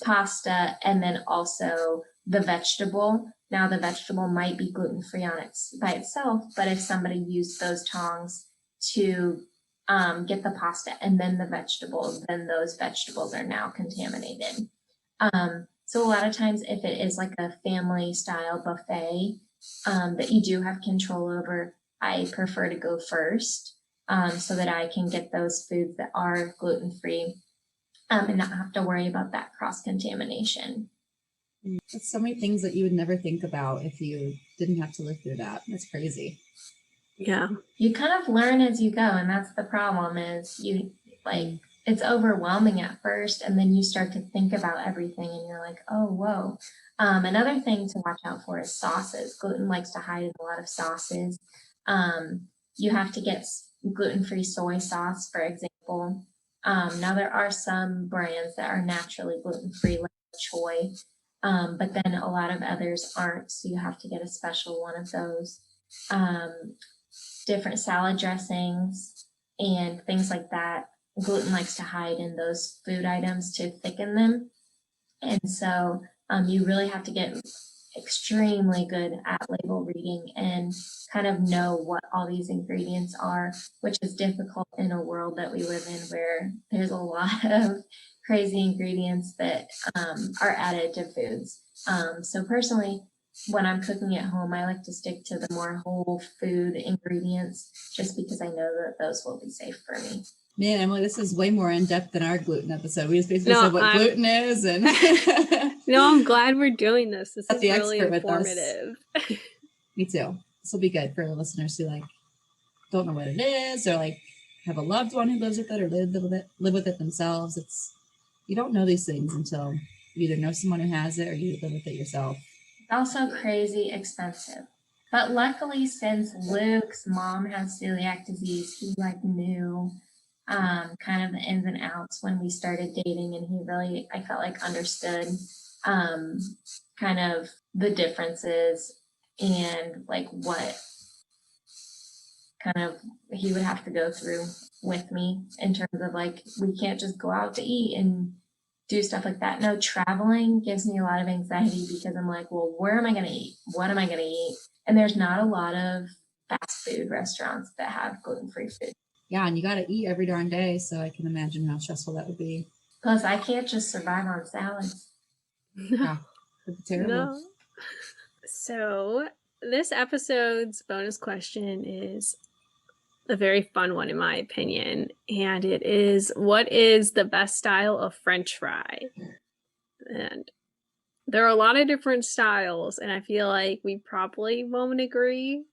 pasta and then also the vegetable. Now the vegetable might be gluten-free by itself, but if somebody used those tongs to get the pasta and then the vegetables, then those vegetables are now contaminated. So a lot of times if it is like a family style buffet that you do have control over, I prefer to go first so that I can get those foods that are gluten-free and not have to worry about that cross-contamination. That's so many things that you would never think about if you didn't have to live through that. That's crazy. Yeah. You kind of learn as you go, and that's the problem is it's overwhelming at first, and then you start to think about everything and you're like, oh, whoa. Another thing to watch out for is sauces. Gluten likes to hide in a lot of sauces. You have to get gluten-free soy sauce, for example. Now there are some brands that are naturally gluten-free, like Choy, but then a lot of others aren't, so you have to get a special one of those. Different salad dressings and things like that. Gluten likes to hide in those food items to thicken them. And so you really have to get extremely good at label reading and kind of know what all these ingredients are, which is difficult in a world that we live in where there's a lot of crazy ingredients that are added to foods. So personally, when I'm cooking at home, I like to stick to the more whole food ingredients just because I know that those will be safe for me. Man, Emily, this is way more in depth than our gluten episode. We just basically said what gluten is, and no, I'm glad we're doing this. This is the really expert informative. Me too. This will be good for listeners who don't know what it is, or have a loved one who lives with it, or live with it themselves. You don't know these things until you either know someone who has it or you live with it yourself. It's also crazy expensive. But luckily, since Luke's mom has celiac disease, he knew kind of the ins and outs when we started dating, and he really, I felt understood kind of the differences and what kind of he would have to go through with me in terms of we can't just go out to eat and do stuff like that. No, traveling gives me a lot of anxiety because I'm well, where am I going to eat? What am I going to eat? And there's not a lot of fast food restaurants that have gluten-free food. Yeah, and you got to eat every darn day, so I can imagine how stressful that would be. Plus, I can't just survive on salads. Yeah, it'd be terrible. No. So, this episode's bonus question is a very fun one, in my opinion, and it is, what is the best style of French fry? And there are a lot of different styles, and I feel like we probably won't agree.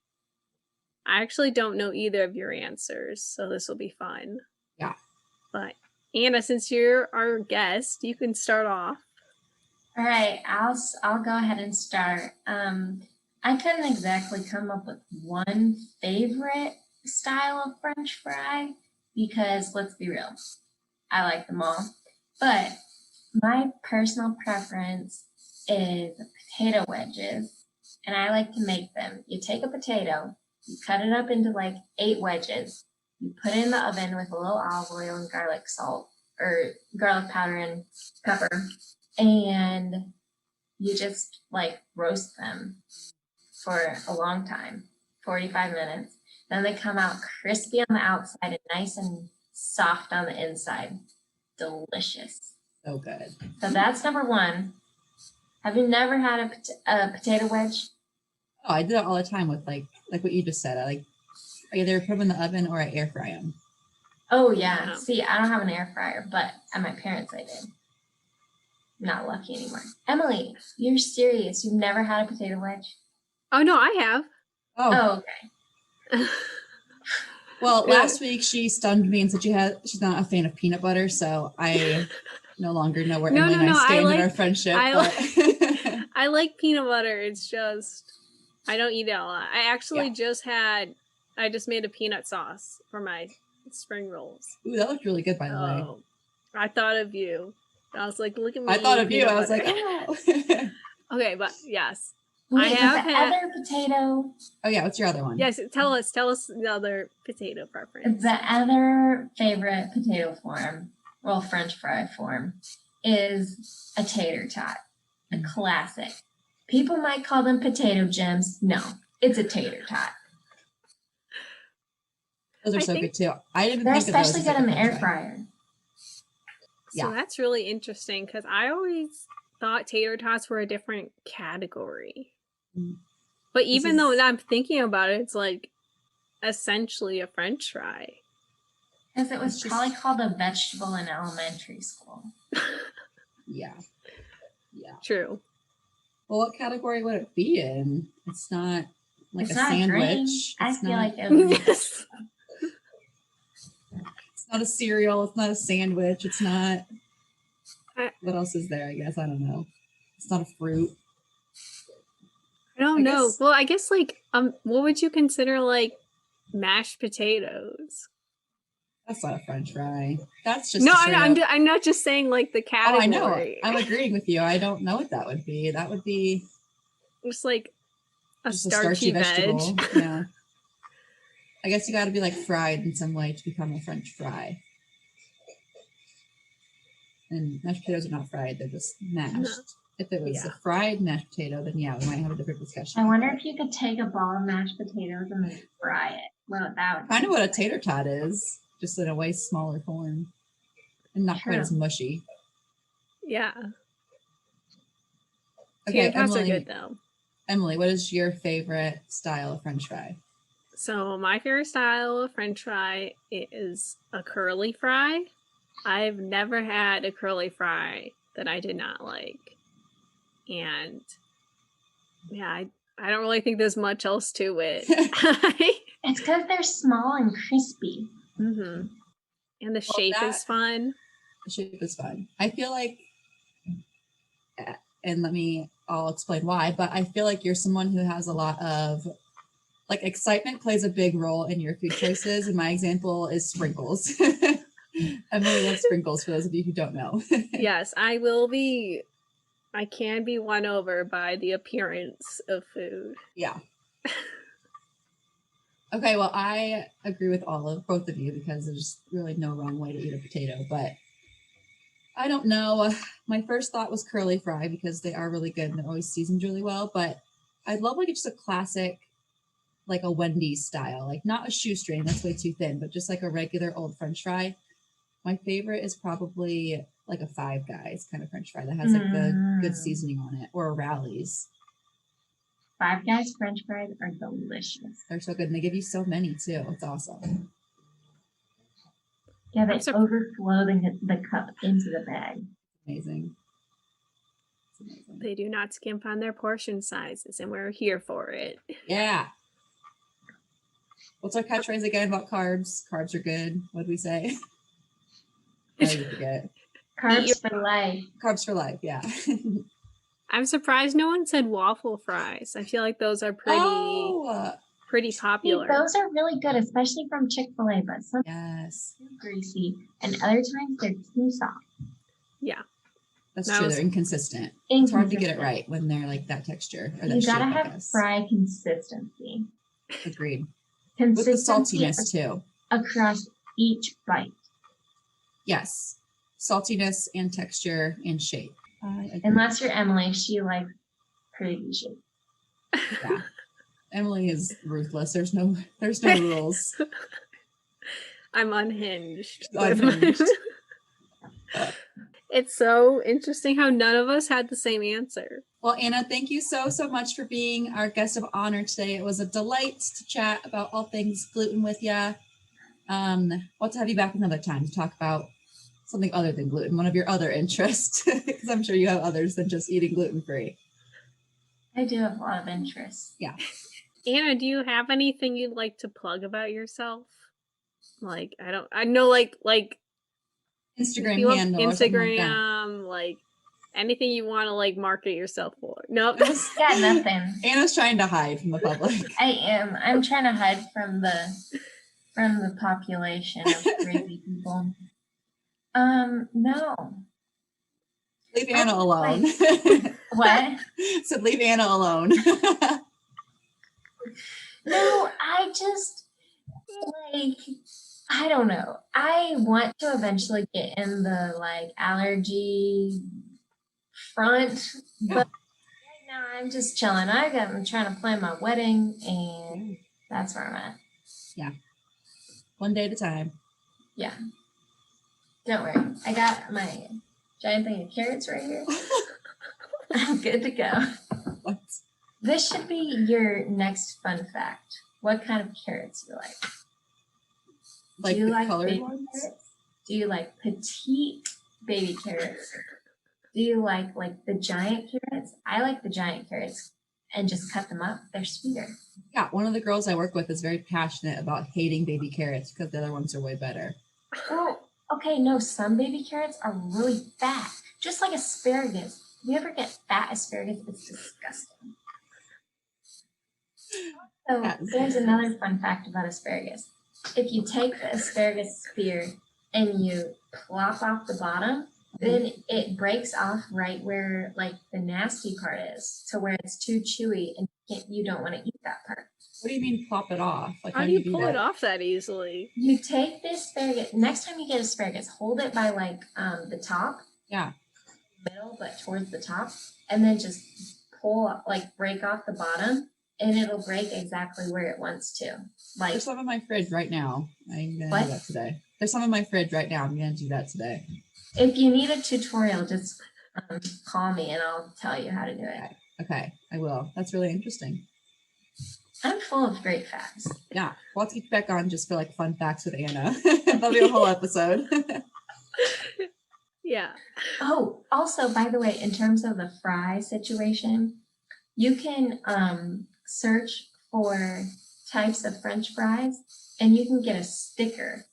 I actually don't know either of your answers, so this will be fun. Yeah. But Anna, since you're our guest, you can start off. All right, I'll go ahead and start. I couldn't exactly come up with one favorite style of French fry because let's be real, I like them all. But my personal preference is potato wedges, and I like to make them. You take a potato, you cut it up into 8 wedges. You put it in the oven with a little olive oil and garlic salt, or garlic powder and pepper. And you just roast them for a long time, 45 minutes. Then they come out crispy on the outside and nice and soft on the inside. Delicious. So good. So that's number one. Have you never had a potato wedge? Oh, I do it all the time with like what you just said. I either put them in the oven or I air fry them. Oh yeah. Yeah. See, I don't have an air fryer, but at my parents' I did. Not lucky anymore. Emily, you're serious? You've never had a potato wedge? Oh no, I have. Oh, Okay. well, Good. last week she stunned me and said she's not a fan of peanut butter, so I no longer know where No, Emily and I stand in our like- friendship. I but I like peanut butter. It's just I don't eat it a lot. I actually I just made a peanut sauce for my spring rolls. Ooh, that looked really good, by the way. Oh, I thought of you. I was like, look at me. I thought of you. peanut I was like, butter. oh. Okay, but yes. Wait, have but the had- other potato, Oh yeah, what's your other one? Yes, tell us the other potato preference. the other favorite potato form, well, French fry form, is a tater tot, a classic. People might call them potato gems. No, it's a tater tot. Those are I so think- good too. I didn't They're think of those especially as good like a in the French air fry. fryer. So Yeah. that's really interesting because I always thought tater tots were a different category. Mm. But even though is- I'm thinking about it, it's like essentially a French fry. Because it was It's just- probably called a vegetable in elementary school. Yeah. Yeah. True. Well, what category would it be in? It's not like It's a not a sandwich. grain. I It's feel not- like it would be Yes. it's not a cereal. It's not a sandwich. It's not. I- What else is there? I guess I don't know. It's not a fruit. I don't I know. guess- Well, I guess like what would you consider like mashed potatoes? That's not a French fry. That's just No, a straight up- I'm not just saying like the Oh, category. I know. I'm agreeing with you. I don't know what that would be. That would be Just like a just starchy veg. Yeah. I guess you got to be like fried in some way to become a French fry. And mashed potatoes are not fried; they're just mashed. No. If it was Yeah. a fried mashed potato, then yeah, we might have a different discussion. I wonder if you could take a ball of mashed potatoes and then fry it. Well, that would Kind of what a tater tot is, just in a way smaller form, and not quite as True. mushy. Yeah. Okay, Tater tots are Emily. good though. Emily, what is your favorite style of French fry? So my favorite style of French fry is a curly fry. I've never had a curly fry that I did not like. And yeah, I don't really think there's much else to it. It's because they're small and crispy. hmm And the shape is fun. The shape is fun. I feel like, and I'll explain why, but I feel like you're someone who has a lot of, like, excitement plays a big role in your food choices. And my example is sprinkles. Emily loves sprinkles, for those of you who don't know. Yes, I can be won over by the appearance of food. Yeah. Okay, well, I agree with both of you because there's really no wrong way to eat a potato, but I don't know. My first thought was curly fry because they are really good and they're always seasoned really well, but I'd love like just a classic, like a Wendy's style, like not a shoestring, that's way too thin, but just like a regular old French fry. My favorite is probably like a Five Guys kind of French fry that has like the good seasoning on it, or a Rally's. Five Guys French fries are delicious. They're so good and they give you so many too. It's awesome. Yeah, they I'm sur- overflow the cup into the bag. Amazing. It's amazing. They do not skimp on their portion sizes, and we're here for it. Yeah. What's our catchphrase again about carbs? Carbs are good. What did we say? I forget. Carbs for life. Carbs for life. Yeah. I'm surprised no one said waffle fries. I feel like those are pretty See, popular. those are really good, especially from Chick-fil-A, but some yes. too greasy, and other times they're too soft. Yeah. That's That true. was- They're inconsistent. It's hard to get it Inconsistent. right when they're like that texture or that You shape, gotta I have guess. fry consistency. Agreed. With the Consistency saltiness too. across each bite. Yes. Saltiness and texture and shape. I agree. Unless you're Emily, she likes pretty shape. Yeah. Emily is ruthless. There's no rules. I'm unhinged. Unhinged. It's so interesting how none of us had the same answer. Well, Anna, thank you so much for being our guest of honor today. It was a delight to chat about all things gluten with you. We'll have you back another time to talk about something other than gluten, one of your other interests, because I'm sure you have others than just eating gluten-free. I do have a lot of interests. Yeah. Anna, do you have anything you'd like to plug about yourself? Like, I know, like Instagram you have handle or something like that. Instagram, like anything you want to like market yourself for. Nope. Yeah, nothing. Anna's trying to hide from the public. I am. I'm trying to hide from the population of crazy people. No. Leave Anna alone. What? Said leave Anna alone. No, I just like, I don't know. I want to eventually get in the like allergy front, but right now I'm just chilling. I'm trying to plan my wedding, and that's where I'm at. Yeah. One day at a time. Yeah. Don't worry. I got my giant thing of carrots right here. I'm good to go. What? This should be your next fun fact. What kind of carrots you like? Like Do you the like colored baby ones? carrots? Do you like petite baby carrots? Do you like the giant carrots? I like the giant carrots and just cut them up. They're sweeter. Yeah, one of the girls I work with is very passionate about hating baby carrots because the other ones are way better. Well, okay, no, some baby carrots are really fat, just like asparagus. If you ever get fat asparagus, it's disgusting. So there's another fun fact about asparagus. If you take the asparagus spear and you plop off the bottom, then it breaks off right where like the nasty part is, to where it's too chewy and you don't want to eat that part. What do you mean plop it off? Like How do you do pull that? it off that easily? You take the asparagus, next time you get asparagus, hold it by like the top. Yeah. Middle, but towards the top, and then just pull, like break off the bottom, and it'll break exactly where it wants to. Like, There's some in my fridge right now. I'm gonna What? do that today. There's some in my fridge right now. I'm gonna do that today. if you need a tutorial, just call me and I'll tell you how to do it. Okay, I will. That's really interesting. I'm full of great facts. Yeah, we'll have to get you back on just for like fun facts with Anna. That'll be a whole episode. Yeah. Oh, also, by the way, in terms of the fry situation, you can search for types of French fries, and you can get a sticker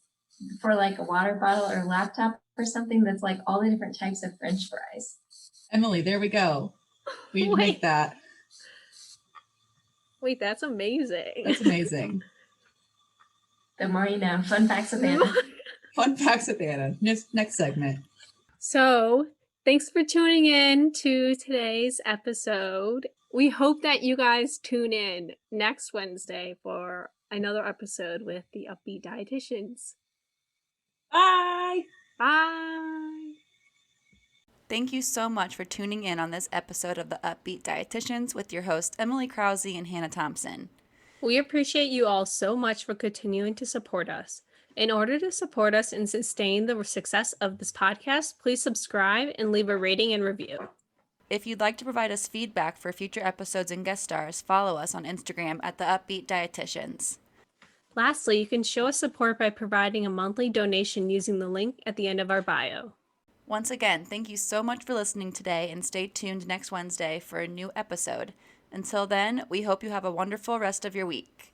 for like a water bottle or laptop or something that's like all the different types of French fries. Emily, there we go. We need to make that. Wait, that's amazing. That's amazing. The more you know. Fun facts with Anna. Fun facts with Anna. Next segment. So, thanks for tuning in to today's episode. We hope that you guys tune in next Wednesday for another episode with the Up-Beet Dietitians. Bye. Bye. Thank you so much for tuning in on this episode of the Up-Beet Dietitians with your hosts Emily Krause and Hannah Thompson. We appreciate you all so much for continuing to support us. In order to support us and sustain the success of this podcast, please subscribe and leave a rating and review. If you'd like to provide us feedback for future episodes and guest stars, follow us on Instagram at the Up-Beet Dietitians. Lastly, you can show us support by providing a monthly donation using the link at the end of our bio. Once again, thank you so much for listening today, and stay tuned next Wednesday for a new episode. Until then, we hope you have a wonderful rest of your week.